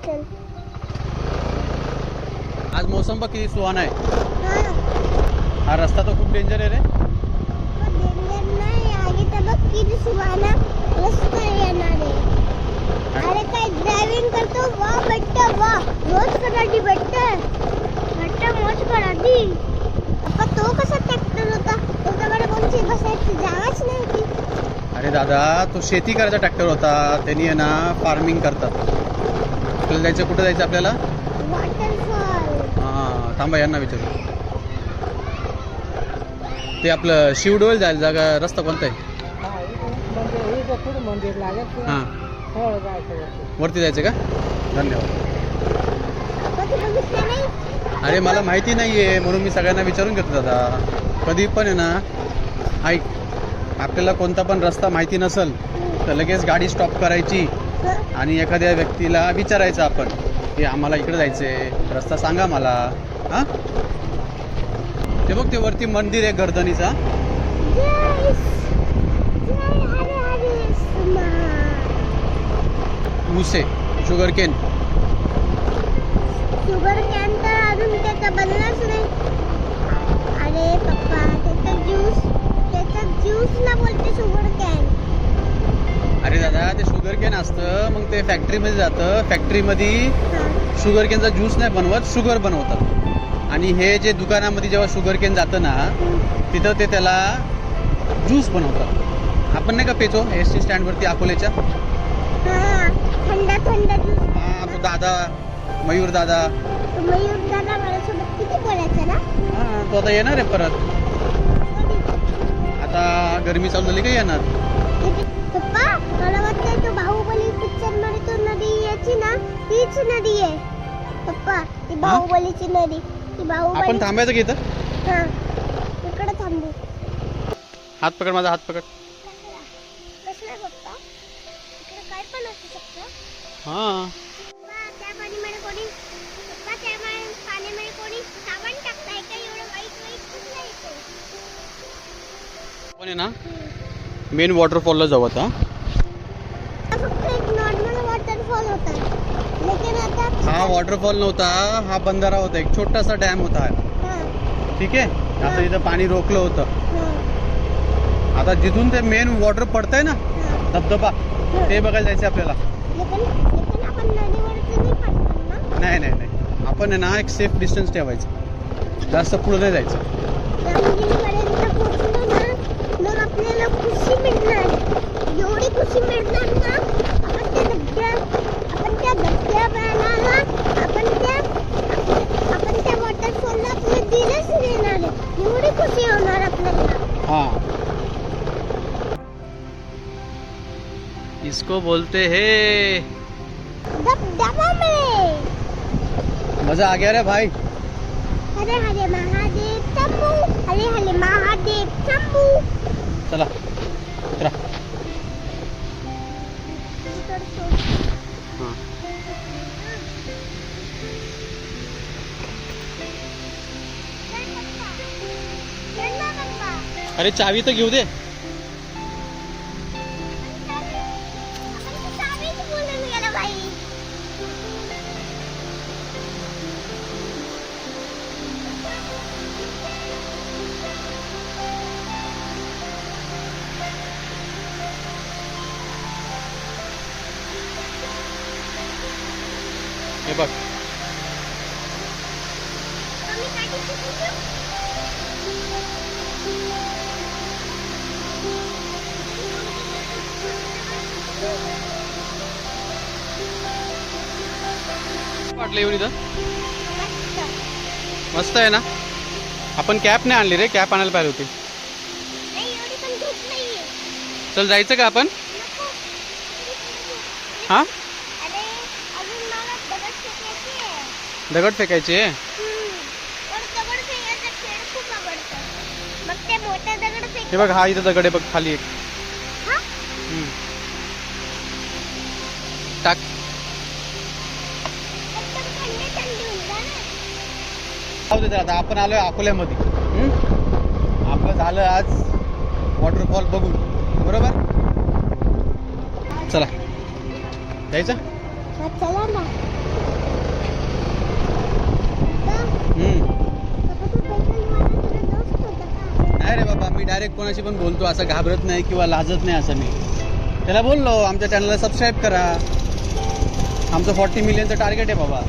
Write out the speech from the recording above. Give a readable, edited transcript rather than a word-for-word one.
चल. आज मौसम बघ किती सुहाना आहे. हा. हा रस्ता तर खूप डेंजर आहे रे. डेंजर नाही आगे तर बघ किती सुहाना रस्ता येणार आहे. अरे काय ड्रायव्हिंग करतो वा बेटा वा रोज कराडी बेटा मोज कराडी. पप्पा तो कसा ट्रॅक्टर होता त्याच्याकडे कोणची बसायची जागाच नाही होती. अरे दादा तो शेती करायचा ट्रॅक्टर होता. त्यांनी आहे ना फार्मिंग करतात. आपल्याला जायचं कुठं जायचं आपल्याला? वॉटरफॉल. हां थांबा यांना विचारू. ते आपलं शिवडोल जायला जागा रस्ता कोणता आहे? मंदिर लागत हां जायचं वरती जायचं का? धन्यवाद. बघितलं नाही. अरे मला माहिती नाही आहे म्हणून मी सगळ्यांना विचारून घेतो दादा. कधी पण आहे ना ऐक, आपल्याला कोणता पण रस्ता माहिती नसेल तर लगेच गाडी स्टॉप करायची आणि एखाद्या व्यक्तीला विचारायचं आपण की आम्हाला इकडे जायचं आहे, रस्ता सांगा मला. हां ते बघ ते वरती मंदिर आहे गर्दनीचा. जय हरे हरे सुमा. ऊस आहे, शुगर केन. शुगर कॅन तर अजून त्याचा बनलाच नाही. अरे पप्पा त्याचा ज्यूसला बोलते शुगर कॅन. अरे दादा ते शुगर केन असतं, मग ते फॅक्टरीमध्ये जातं. फॅक्टरीमध्ये शुगर केनचा ज्यूस नाही बनवत, शुगर बनवतात. आणि हे जे दुकानामध्ये जेव्हा शुगर केन जातं ना तिथं ते त्याला ज्यूस बनवतात. आपण नाही का पेचो एस टी स्टँडवरती अकोल्याच्या. थंड ज्यूस. हां तो दादा मयूर दादा. मयूर दादा माझ्यासोबत किती बोलायचं ना. हां तो आता येणार आहे परत. आता गरमी चालू झाली का येणार. पप्पा मला वाटतं तो बाहुबली पिक्चर मध्ये तो नदी याची ना तीच नदी आहे. पप्पा ती बाहुबलीची नदी. ती बाहुबली. आपण थांबायचं की इथं. हां इकडे थांबू. हात पकड माझा, हात पकड. कसला पप्पा इकडे काय पण असू शकतं. हां त्या पाणीमध्ये कोणी पप्पा त्या पाण्यामध्ये कोणी साबण टाकताय का एवढं वाईट कुठलं येतं. पण आहे ना मेन वॉटरफॉलला जाऊ आता. फक्त एक नॉर्मल वॉटरफॉल होता लेकिन आता हा वॉटरफॉल नव्हता, हा बंधारा होता, एक छोटासा डॅम होता. हां ठीक आहे. आता इथं पाणी रोखलं होतं. हां आता जिथून ते मेन वॉटर पडतंय ना हां. धबधबा ते बघायला जायचं आपल्याला. लेकिन आपण नदीवरचं नाही पडणार ना. नाही नाही नाही आपण आहे ना एक सेफ डिस्टन्स ठेवायचं, जास्त पुढे नाही जायचं. रामगिरीपर्यंत पोहोचलो ना मग आपल्याला खुशी मिळणार. एवढी खुशी मिळणार ना आपण त्या धबधब्याला आपण त्या वॉटरफॉलला आपले दिलंच देणार आहे. एवढी खुशी होणार आपल्याला. हाँ इसको बोलते हैं धबधबा में. मजा आ गया रे भाई. हरे हरे महादेव शंभू. हरे हरे महादेव शंभू. चला उतरा. हाँ अरे चावी तर घेऊ दे. हे बघ वाटलं येऊन इथं. मस्त आहे ना. आपण कॅप नाही आणली रे, कॅप आणायला पाहिजे होती. चल जायचं का आपण. हा दगड फेकायचे. हे बघ हा इथं दगड आहे बघ खाली एक. टाक. आता आपण आलोय अकोल्यामध्ये. आपलं झालं आज वॉटरफॉल बघून. बरोबर चला जायचं. चला ना. डायरेक्ट कोणाशी पण बोलतो, असं घाबरत नाही किंवा लाजत नाही असं मी त्याला बोललो आमच्या चॅनलला सबस्क्राईब करा, आमचं 40 मिलियनचं टार्गेट आहे बाबा.